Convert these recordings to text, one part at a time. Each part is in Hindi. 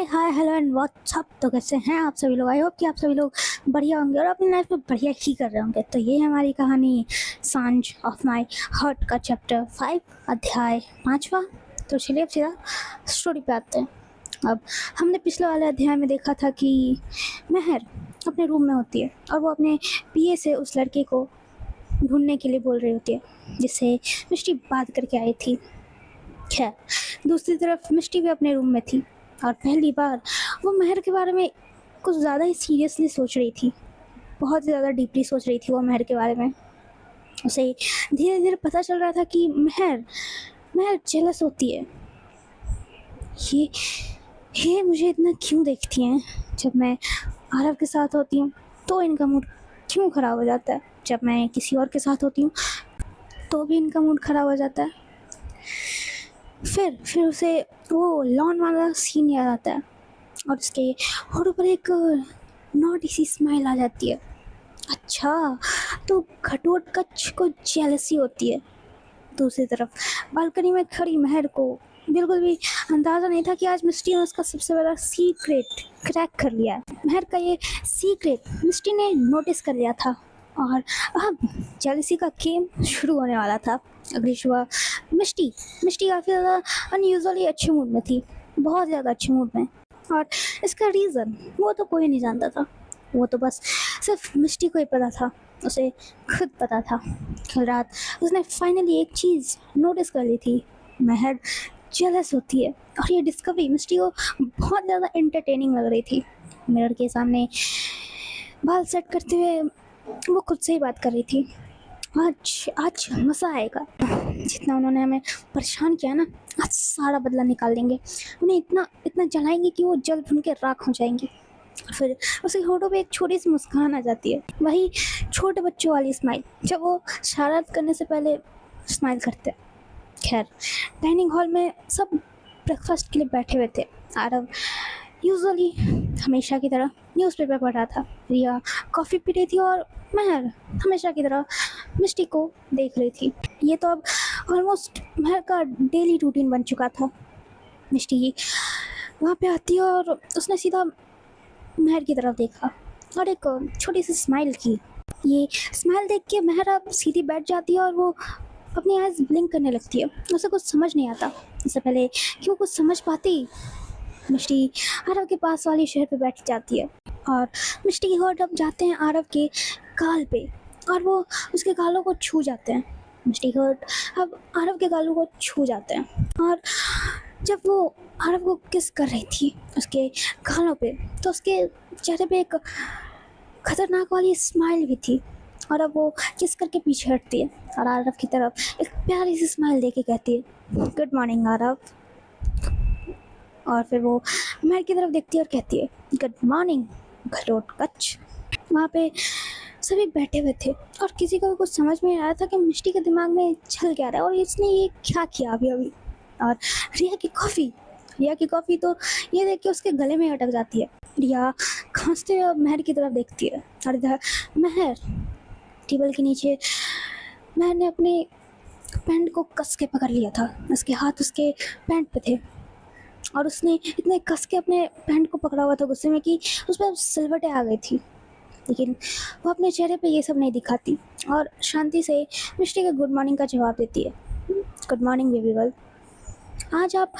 Hi hello and WhatsApp. तो कैसे हैं आप सभी लोग? आई होप कि आप सभी लोग बढ़िया होंगे और अपनी लाइफ में बढ़िया ही कर रहे होंगे। तो ये है हमारी कहानी सांझ ऑफ माय हार्ट का चैप्टर 5 अध्याय 5वां। तो चलिए अब सीधा स्टोरी पे आते हैं। अब हमने पिछले वाले अध्याय में देखा था कि महर अपने रूम में होती है और वो अपने पीए से उस लड़के को ढूंढने के लिए बोल रही होती है जिससे मिष्टी बात करके आई थी। खैर, दूसरी तरफ मिष्टी भी अपने रूम में थी और पहली बार वो महर के बारे में कुछ ज़्यादा ही सीरियसली सोच रही थी। बहुत ज़्यादा डीपली सोच रही थी वो महर के बारे में। उसे धीरे धीरे पता चल रहा था कि महर महर जेलस होती है। ये मुझे इतना क्यों देखती हैं? जब मैं आरव के साथ होती हूँ तो इनका मूड क्यों ख़राब हो जाता है, जब मैं किसी और के साथ होती हूँ तो भी इनका मूड ख़राब हो जाता है। फिर उसे वो लॉन वाला सीन याद आता है और उसके होठों पर एक नॉटी सी स्माइल आ जाती है। अच्छा, तो घटोत्कच को जेलसी होती है। दूसरी तरफ बालकनी में खड़ी महर को बिल्कुल भी अंदाज़ा नहीं था कि आज मिस्टी ने उसका सबसे बड़ा सीक्रेट क्रैक कर लिया है। महर का ये सीक्रेट मिस्टी ने नोटिस कर लिया था और अब जेलसी का गेम शुरू होने वाला था। अगली सुबह मिस्टी काफ़ी ज़्यादा अनयूजुअली अच्छे मूड में थी, बहुत ज़्यादा अच्छे मूड में। और इसका रीज़न वो तो कोई नहीं जानता था, वो तो बस सिर्फ मिस्टी को ही पता था, उसे खुद पता था। कल रात उसने फाइनली एक चीज़ नोटिस कर ली थी, महर जेलस होती है। और ये डिस्कवरी मिस्टी को बहुत ज़्यादा एंटरटेनिंग लग रही थी। मिरर के सामने बाल सेट करते हुए वो खुद से ही बात कर रही थी। आज मज़ा आएगा। जितना उन्होंने हमें परेशान किया ना, आज सारा बदला निकाल देंगे। उन्हें इतना जलाएंगे कि वो जल भुन के राख हो जाएंगी। फिर उसके होठों पे एक छोटी सी मुस्कान आ जाती है, वही छोटे बच्चों वाली स्माइल जब वो शरारत करने से पहले स्माइल करते हैं। खैर, डाइनिंग हॉल में सब ब्रेकफास्ट के लिए बैठे हुए थे। आरव यूजुअली हमेशा की तरह न्यूज़पेपर पढ़ रहा था, रिया कॉफ़ी पी रही थी और महर हमेशा की तरह मिस्टी को देख रही थी। ये तो अब ऑलमोस्ट महर का डेली रूटीन बन चुका था। मिस्टी वहाँ पे आती है और उसने सीधा महर की तरफ देखा और एक छोटी सी स्माइल की। ये स्माइल देख के महर अब सीधी बैठ जाती है और वो अपनी आइज़ ब्लिंक करने लगती है। उसे कुछ समझ नहीं आता। इससे पहले क्यों कुछ समझ पाती, मिष्टी आरव के पास वाली चेयर पे बैठ जाती है और मिष्टी के होठ अब जाते हैं आरव के गाल पे और वो उसके गालों को छू जाते हैं। मिष्टी के होठ अब आरव के गालों को छू जाते हैं और जब वो आरव को किस कर रही थी उसके गालों पे, तो उसके चेहरे पे एक खतरनाक वाली स्माइल भी थी। और अब वो किस करके पीछे हटती है और आरव की तरफ एक प्यारी सी स्माइल दे के कहती है, गुड मॉर्निंग आरव। और फिर वो महर की तरफ देखती है और कहती है, गुड मॉर्निंग घटोत्कच। वहाँ पे सभी बैठे हुए थे और किसी को भी कुछ समझ में नहीं आ रहा था कि मिष्टी के दिमाग में चल क्या रहा है और इसने ये क्या किया अभी। और रिया की कॉफ़ी तो ये देख के उसके गले में अटक जाती है। रिया खांसते हुए महर की तरफ देखती है और इधर महर टेबल के नीचे महर ने अपने पैंट को कस के पकड़ लिया था। उसके हाथ उसके पैंट पे थे और उसने इतने कस के अपने पैंट को पकड़ा हुआ था गुस्से में कि उस पर सिलवटें आ गई थी। लेकिन वो अपने चेहरे पे ये सब नहीं दिखाती और शांति से मिष्टी के गुड मॉर्निंग का जवाब देती है, गुड मॉर्निंग बेबी गर्ल। आज आप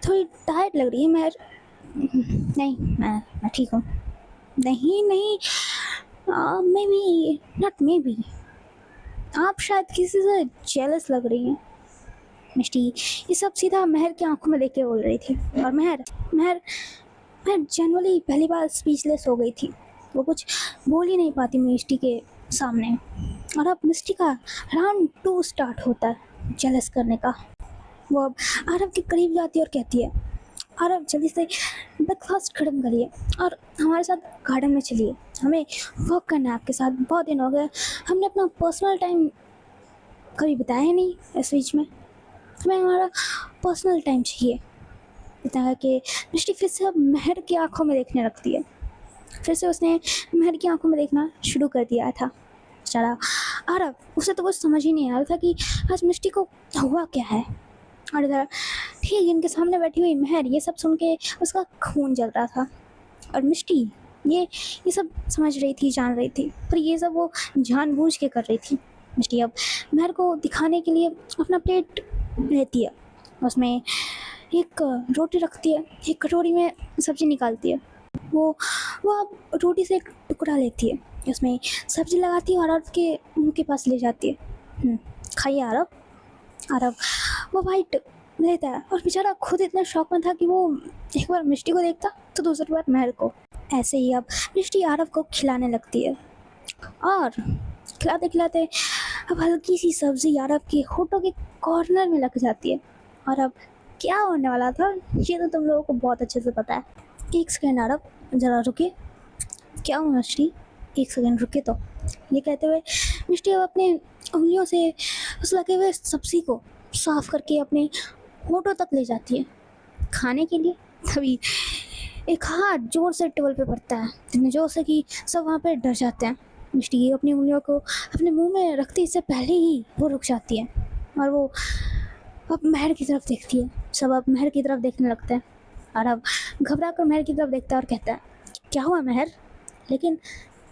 थोड़ी टायर्ड लग रही है महर। नहीं, मैं ठीक हूँ। नहीं, may be not may be, आप शायद किसी से जेलस लग रही हैं। मिष्टी ये सब सीधा महर की आंखों में देख के बोल रही थी और महर जनरली पहली बार स्पीचलेस हो गई थी। वो कुछ बोल ही नहीं पाती मिष्टी के सामने। और अब मिष्टी का राउंड 2 स्टार्ट होता है जेलस करने का। वो अब आरव के करीब जाती है और कहती है, आरव जल्दी से ब्रेकफास्ट खत्म करिए और हमारे साथ गार्डन में चलिए, हमें वॉक करना है आपके साथ। बहुत दिन हो गए, हमने अपना पर्सनल टाइम कभी बिताया नहीं इस बीच में, हमें हमारा पर्सनल टाइम चाहिए। इतना कि मिष्टी फिर से अब महर की आंखों में देखने लगती है। फिर से उसने महर की आंखों में देखना शुरू कर दिया था। चला आरव, उसे तो कुछ समझ ही नहीं आ रहा था कि आज मिष्टी को हुआ क्या है। और इधर ठीक इनके सामने बैठी हुई महर ये सब सुन के उसका खून जल रहा था। और मिष्टी ये सब समझ रही थी, जान रही थी, पर ये सब वो जानबूझ के कर रही थी। मिष्टी अब महर को दिखाने के लिए अपना प्लेट लेती है, उसमें एक रोटी रखती है, एक कटोरी में सब्जी निकालती है। वो वो अब रोटी से एक टुकड़ा लेती है, उसमें सब्जी लगाती है और आरव के मुंह के पास ले जाती है। खाइए आरव। आरव वो बाइट लेता है और बेचारा खुद इतना शौक में था कि वो एक बार मिष्टी को देखता तो दूसरी बार महर को। ऐसे ही अब मिष्टी आरव को खिलाने लगती है और खिलाते खिलाते अब हल्की सी सब्जी आरव के होठों के कॉर्नर में लग जाती है। और अब क्या होने वाला था ये तो तुम लोगों को बहुत अच्छे से पता है। एक सेकेंड आरव, जरा रुके। क्या हुआ मिष्टी? एक सेकेंड रुके तो। ये कहते हुए मिष्टी अब अपने उंगलियों से उस लगे हुए सब्जी को साफ करके अपने होठों तक ले जाती है खाने के लिए। तभी एक हाथ जोर से टेबल पे पड़ता है, इतने जोर से कि सब वहाँ पे डर जाते हैं। मिष्टी अपनी उंगलियों को अपने मुंह में रखते इससे पहले ही वो रुक जाती है और वो अब महर की तरफ देखती है। सब अब महर की तरफ देखने लगते हैं और अब घबरा कर महर की तरफ देखता है और कहता है, क्या हुआ महर? लेकिन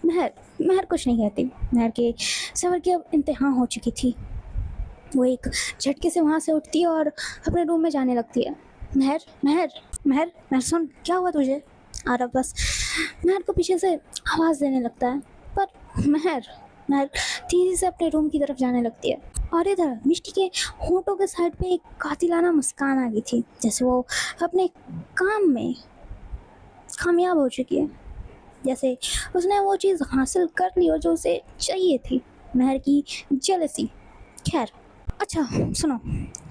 महर कुछ नहीं कहती। महर के सबर की अब इंतहा हो चुकी थी। वो एक झटके से वहाँ से उठती है और अपने रूम में जाने लगती है। महर महर महर महर सुन, क्या हुआ तुझे? और अब बस महर को पीछे से आवाज़ देने लगता है, पर महर तेजी से अपने रूम की तरफ जाने लगती है। और इधर मिष्टी के होठों के साइड पे एक कातिलाना मुस्कान आ गई थी, जैसे वो अपने काम में कामयाब हो चुकी है, जैसे उसने वो चीज़ हासिल कर ली और जो उसे चाहिए थी, महर की जेलसी। खैर अच्छा सुनो,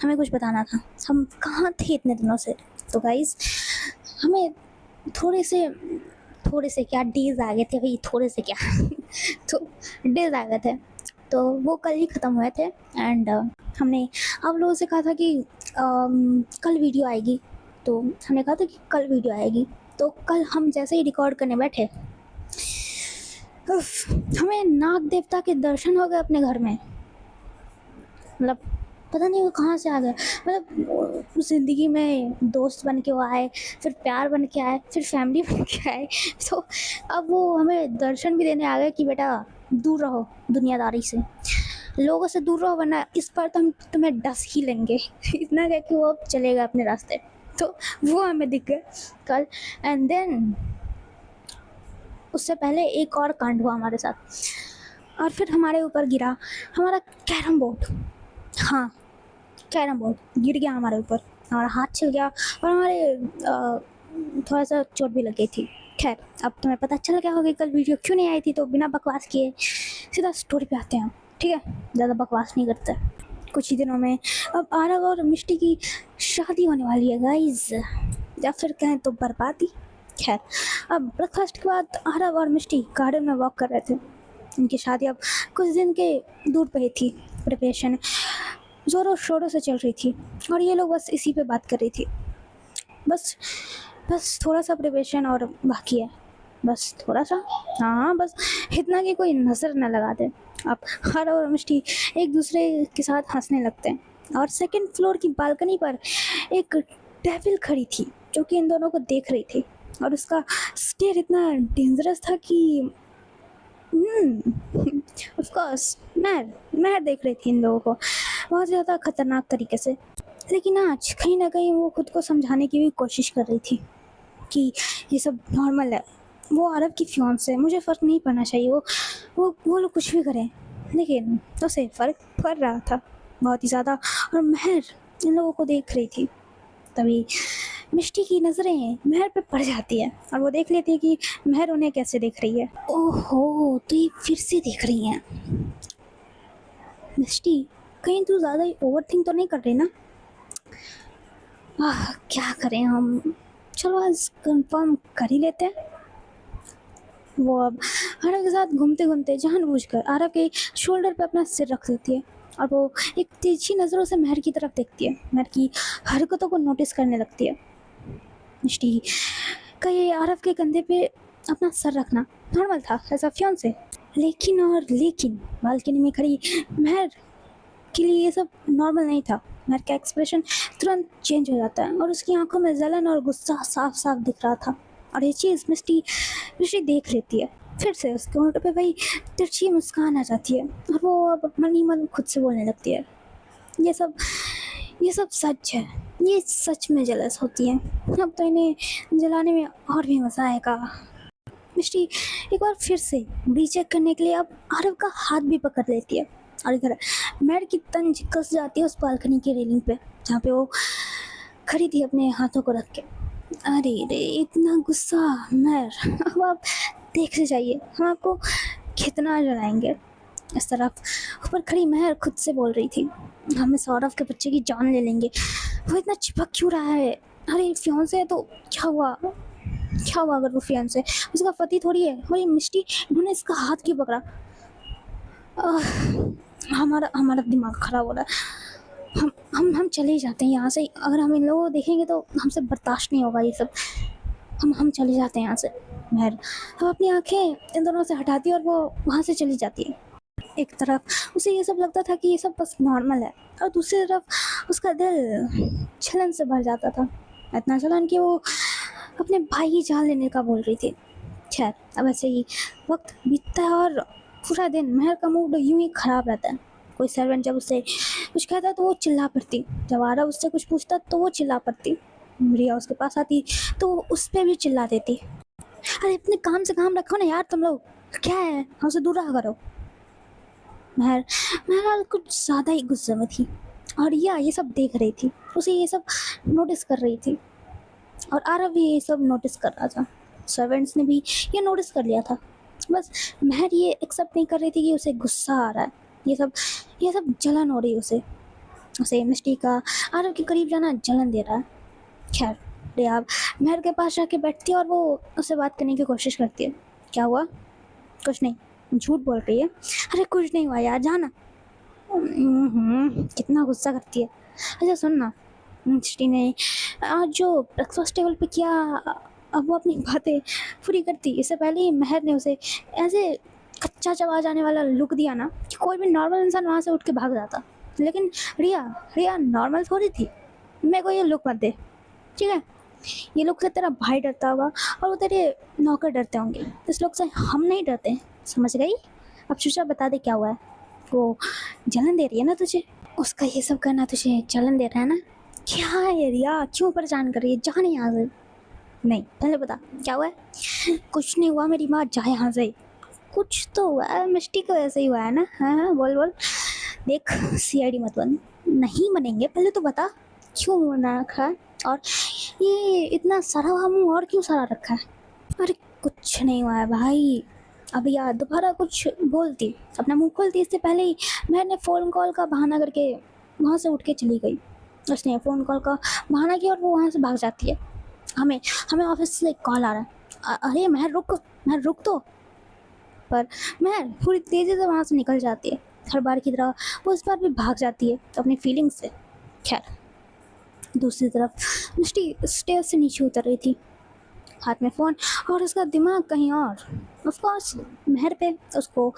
हमें कुछ बताना था। हम कहाँ थे इतने दिनों से? तो गाइज हमें थोड़े से क्या डेज आ गए थे भाई, थोड़े से क्या तो डेज आ गए थे, तो वो कल ही ख़त्म हुए थे। एंड हमने आप लोगों से कहा था कि कल वीडियो आएगी, तो हमने कहा था कि कल वीडियो आएगी। तो कल हम जैसे ही रिकॉर्ड करने बैठे, हमें नाग देवता के दर्शन हो गए अपने घर में। मतलब पता नहीं वो कहाँ से आ गए। मतलब ज़िंदगी में दोस्त बन के वो आए, फिर प्यार बन के आए, फिर फैमिली बन के आए। तो अब वो हमें दर्शन भी देने आ गए कि बेटा दूर रहो दुनियादारी से, लोगों से दूर रहो, वरना इस बार तो हम तुम्हें डस ही लेंगे। इतना कह के वो अब चलेगा अपने रास्ते। तो वो हमें दिख गए कल। एंड देन उससे पहले एक और कांड हुआ हमारे साथ, और फिर हमारे ऊपर गिरा हमारा कैरम बोर्ड। हाँ, कैरम बोर्ड गिर गया हमारे ऊपर, हमारा हाथ छिल गया और हमारे थोड़ा सा चोट भी लग गई थी। खैर अब तुम्हें पता चल गया होगा कल वीडियो क्यों नहीं आई थी, तो बिना बकवास किए सीधा स्टोरी पे आते हैं, ठीक है? ज़्यादा बकवास नहीं करते। कुछ ही दिनों में अब आरव और मिष्टी की शादी होने वाली है गाइज, या फिर कहें तो बर्बादी। खैर अब ब्रेकफास्ट के बाद आरव और मिष्टी गार्डन में वॉक कर रहे थे। उनकी शादी अब कुछ दिन के दूर पे ही थी। प्रिपरेशन ज़ोरों शोरों से चल रही थी और ये लोग बस इसी पे बात कर रही थी। बस थोड़ा सा प्रिपरेशन और बाकी है, बस थोड़ा सा। हाँ बस इतना कि कोई नज़र न लगा दे। अब आरव और मिष्टी एक दूसरे के साथ हंसने लगते हैं और सेकंड फ्लोर की बालकनी पर एक डेविल खड़ी थी जो कि इन दोनों को देख रही थी, और उसका स्टेयर इतना डेंजरस था कि ऑफ कोर्स मैं देख रही थी इन लोगों को बहुत ज़्यादा खतरनाक तरीके से। लेकिन आज कहीं ना कहीं वो खुद को समझाने की भी कोशिश कर रही थी कि ये सब नॉर्मल है। वो अरब की फियांस है, मुझे फ़र्क नहीं पड़ना चाहिए, वो लोग कुछ भी करें। लेकिन उसे फ़र्क पड़ रहा था बहुत ही ज़्यादा, और महर इन लोगों को देख रही थी। तभी मिष्टी की नज़रें महर पे पड़ जाती है और वो देख लेती है कि महर उन्हें कैसे देख रही है। ओहो, तो ये फिर से देख रही हैं। मिष्टी कहीं तू ज़्यादा ही ओवर थिंक तो नहीं कर रही ना? क्या करें हम, चलो आज कंफर्म कर ही लेते हैं। वो अब आरव के साथ घूमते घूमते जानबूझकर आरव के शोल्डर पे अपना सिर रख देती है और वो एक तिरछी नज़रों से महर की तरफ देखती है। महर की हरकतों को नोटिस करने लगती है। मिष्टी का ये आरव के कंधे पे अपना सर रखना नॉर्मल था एज अ फियांसे, लेकिन बालकनी में खड़ी महर के लिए ये सब नॉर्मल नहीं था। महर का एक्सप्रेशन तुरंत चेंज हो जाता है और उसकी आंखों में जलन और गुस्सा साफ साफ दिख रहा था। और ये चीज़ मिस्टी मिस्टी देख लेती है। फिर से उसके होंठों पे वही तिरछी मुस्कान आ जाती है और वो अब मन ही मन खुद से बोलने लगती है, ये सब ये सब सच है, ये सच में जलस होती है। अब तो इन्हें जलाने में और भी मज़ा आएगा। मिष्टी एक बार फिर से रीचेक करने के लिए अब आरव का हाथ भी पकड़ लेती है और इधर मैड की तंज कस जाती है उस बालकनी की रेलिंग पे जहाँ पे वो खड़ी थी अपने हाथों को रख के। अरे रे इतना गुस्सा मैर, अब आप देख से जाइए हम आपको कितना जलाएंगे। इस तरफ ऊपर खड़ी महर खुद से बोल रही थी, हमें सौरभ के बच्चे की जान ले लेंगे, वो इतना चिपक क्यों रहा है। अरे फियांसे है तो क्या हुआ, क्या हुआ अगर वो फियांसे उसका पति थोड़ी है। और ये मिष्टी इन्होंने इसका हाथ क्यों पकड़ा। हमारा हमारा दिमाग खराब हो रहा है। हम चले जाते हैं यहाँ से, अगर हम इन लोगों को देखेंगे तो हमसे बर्दाश्त नहीं होगा ये सब। हम चले जाते हैं यहाँ से। महर हम अपनी आंखें इन दोनों से हटाती है और वो वहाँ से चली जाती है। एक तरफ उसे ये सब लगता था कि ये सब बस नॉर्मल है और दूसरी तरफ उसका दिल जलन से भर जाता था, इतना जलन कि वो अपने भाई की जान लेने का बोल रही थी। खैर अब ऐसे ही वक्त बीतता है और पूरा दिन महर का मूड यूं ही खराब रहता है। कोई सर्वेंट जब उससे कुछ कहता तो वो चिल्ला पड़ती, जब आरव उससे कुछ पूछता तो वो चिल्ला पड़ती, रिया उसके पास आती तो उस पर भी चिल्ला देती। अरे अपने काम से काम रखो ना यार तुम लोग, क्या है हमसे दूर रहा करो। महर महर कुछ ज़्यादा ही गुस्से में थी और रिया ये सब देख रही थी, उसे ये सब नोटिस कर रही थी और आरव भी ये सब नोटिस कर रहा था। सर्वेंट्स ने भी ये नोटिस कर लिया था, बस महर ये एक्सेप्ट नहीं कर रही थी कि उसे गुस्सा आ रहा है, ये सब जलन हो रही है उसे। उसे मिस्टी का आरव के करीब जाना जलन दे रहा है। खैर रिया महर के पास जाके बैठती है और वो उससे बात करने की कोशिश करती है। क्या हुआ? कुछ नहीं, झूठ बोल रही है। अरे कुछ नहीं हुआ यार, जाना। कितना गुस्सा करती है। अच्छा सुन ना, मिस्टी ने आज जो ब्रेकफास्ट टेबल पे किया, अब वो अपनी बातें पूरी करती। इससे पहले ही महर ने उसे ऐसे कच्चा चबा जाने वाला लुक दिया ना कि कोई भी नॉर्मल इंसान वहाँ से उठ के भाग जाता। लेकिन रिया रिया नॉर्मल थोड़ी थी। मेरे को ये लुक मत दे, ठीक है? ये लोग से तेरा भाई डरता होगा और वो तेरे नौकर डरते होंगे, इस लोग से हम नहीं डरते, समझ गई? अब चुचा बता दे क्या हुआ है। वो जलन दे रही है ना तुझे, उसका ये सब करना तुझे जलन दे रहा है ना? क्या है रिया, क्यों परेशान कर रही है, जा नहीं यहाँ से। नहीं पहले बता क्या हुआ है। कुछ नहीं हुआ, मेरी माँ जा यहाँ से। कुछ तो हुआ है, मिस्टी को ऐसे ही हुआ है ना। हाँ बोल बोल, देख सीआईडी मत बन, नहीं बनेंगे, पहले तो बता क्यों बना रखा है और ये इतना सड़ा हुआ मुँह और क्यों सड़ा रखा है। अरे कुछ नहीं हुआ है भाई, अभी यार दोबारा कुछ बोलती अपना मुंह खोलती इससे पहले ही मैंने फ़ोन कॉल का बहाना करके वहाँ से उठ के चली गई। उसने फ़ोन कॉल का बहाना किया और वो वहाँ से भाग जाती है। हमें हमें ऑफिस से कॉल आ रहा है। अरे महर रुक तो। पर महर पूरी तेज़ी से वहाँ से निकल जाती है। हर बार की तरह वो इस बार भी भाग जाती है अपनी फीलिंग्स से। खैर दूसरी तरफ मिस्टी स्टेज से नीचे उतर रही थी, हाथ में फ़ोन और उसका दिमाग कहीं और। ऑफ कोर्स महर पे उसको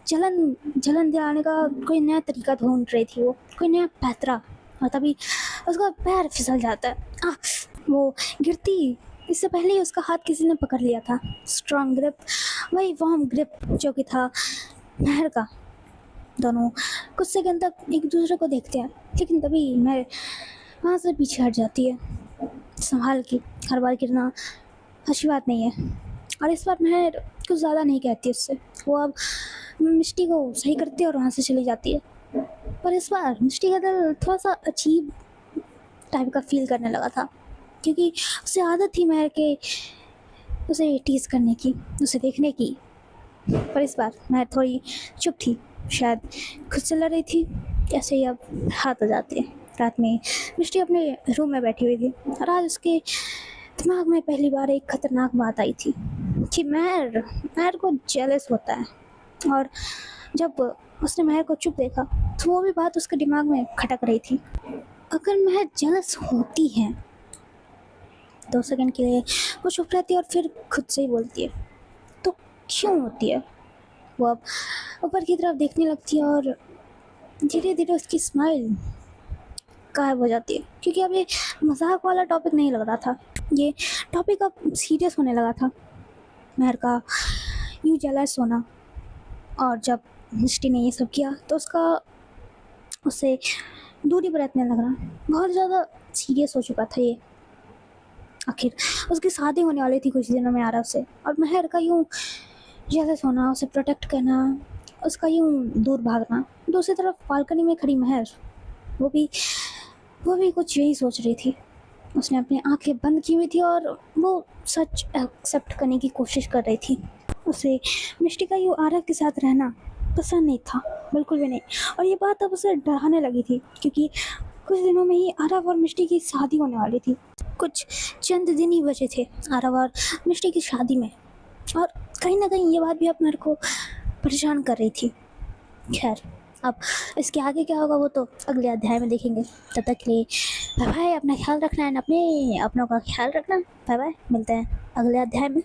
जलन जलन दिलाने का कोई नया तरीका ढूंढ रही थी, वो कोई नया पैतरा। और तभी उसका पैर फिसल जाता है। वो गिरती इससे पहले ही उसका हाथ किसी ने पकड़ लिया था, स्ट्रॉन्ग ग्रिप, वही वार्म ग्रिप जो कि था महर का। दोनों कुछ सेकंड तक एक दूसरे को देखते हैं, लेकिन तभी महर वहाँ से पीछे हट जाती है संभाल के। हर बार गिरना अच्छी बात नहीं है और इस बार महर कुछ ज़्यादा नहीं कहती उससे। वो अब मिस्टी को सही करती है और वहाँ से चली जाती है। पर इस बार मिस्टी का दिल थोड़ा सा अजीब टाइप का फील करने लगा था, क्योंकि उसे आदत थी महर के उसे टीज़ करने की, उसे देखने की। पर इस बार महर थोड़ी चुप थी, शायद खुद से लड़ रही थी। ऐसे ही अब रात हो जाती है। रात में मिस्टी अपने रूम में बैठी हुई थी और आज उसके दिमाग में पहली बार एक खतरनाक बात आई थी कि महर को जेलस होता है। और जब उसने महर को चुप देखा तो वो भी बात उसके दिमाग में खटक रही थी। अगर महर जेलस होती है, 2 सेकंड के लिए वो चुप रहती है और फिर खुद से ही बोलती है, तो क्यों होती है? वो अब ऊपर की तरफ देखने लगती है और धीरे धीरे उसकी स्माइल गायब हो जाती है, क्योंकि अब ये मजाक वाला टॉपिक नहीं लग रहा था, ये टॉपिक अब सीरियस होने लगा था। महर का यूँ जेलस होना, और जब मिष्टी ने ये सब किया तो उससे दूरी बरतने लगा, बहुत ज़्यादा सीरियस हो चुका था ये। आखिर उसकी शादी होने वाली थी कुछ दिनों में आरव से, और महर का यूँ जेलस होना, उसे प्रोटेक्ट करना, उसका यूँ दूर भागना। दूसरी तरफ बालकनी में खड़ी महर, वो भी कुछ यही सोच रही थी। उसने अपनी आंखें बंद की हुई थी और वो सच एक्सेप्ट करने की कोशिश कर रही थी। उसे मिष्टी का यूँ आरव के साथ रहना पसंद नहीं था, बिल्कुल भी नहीं। और ये बात अब उसे डराने लगी थी, क्योंकि कुछ दिनों में ही आरव और मिष्टी की शादी होने वाली थी। कुछ चंद दिन ही बचे थे आरव और मिष्टी की शादी में, और कहीं ना कहीं ये बात भी अब मेरे को परेशान कर रही थी। खैर, अब इसके आगे क्या होगा वो तो अगले अध्याय में देखेंगे। तब तक के लिए बाय बाय, अपना ख्याल रखना है, अपने अपनों का ख्याल रखना। बाय बाय, मिलते हैं अगले अध्याय में।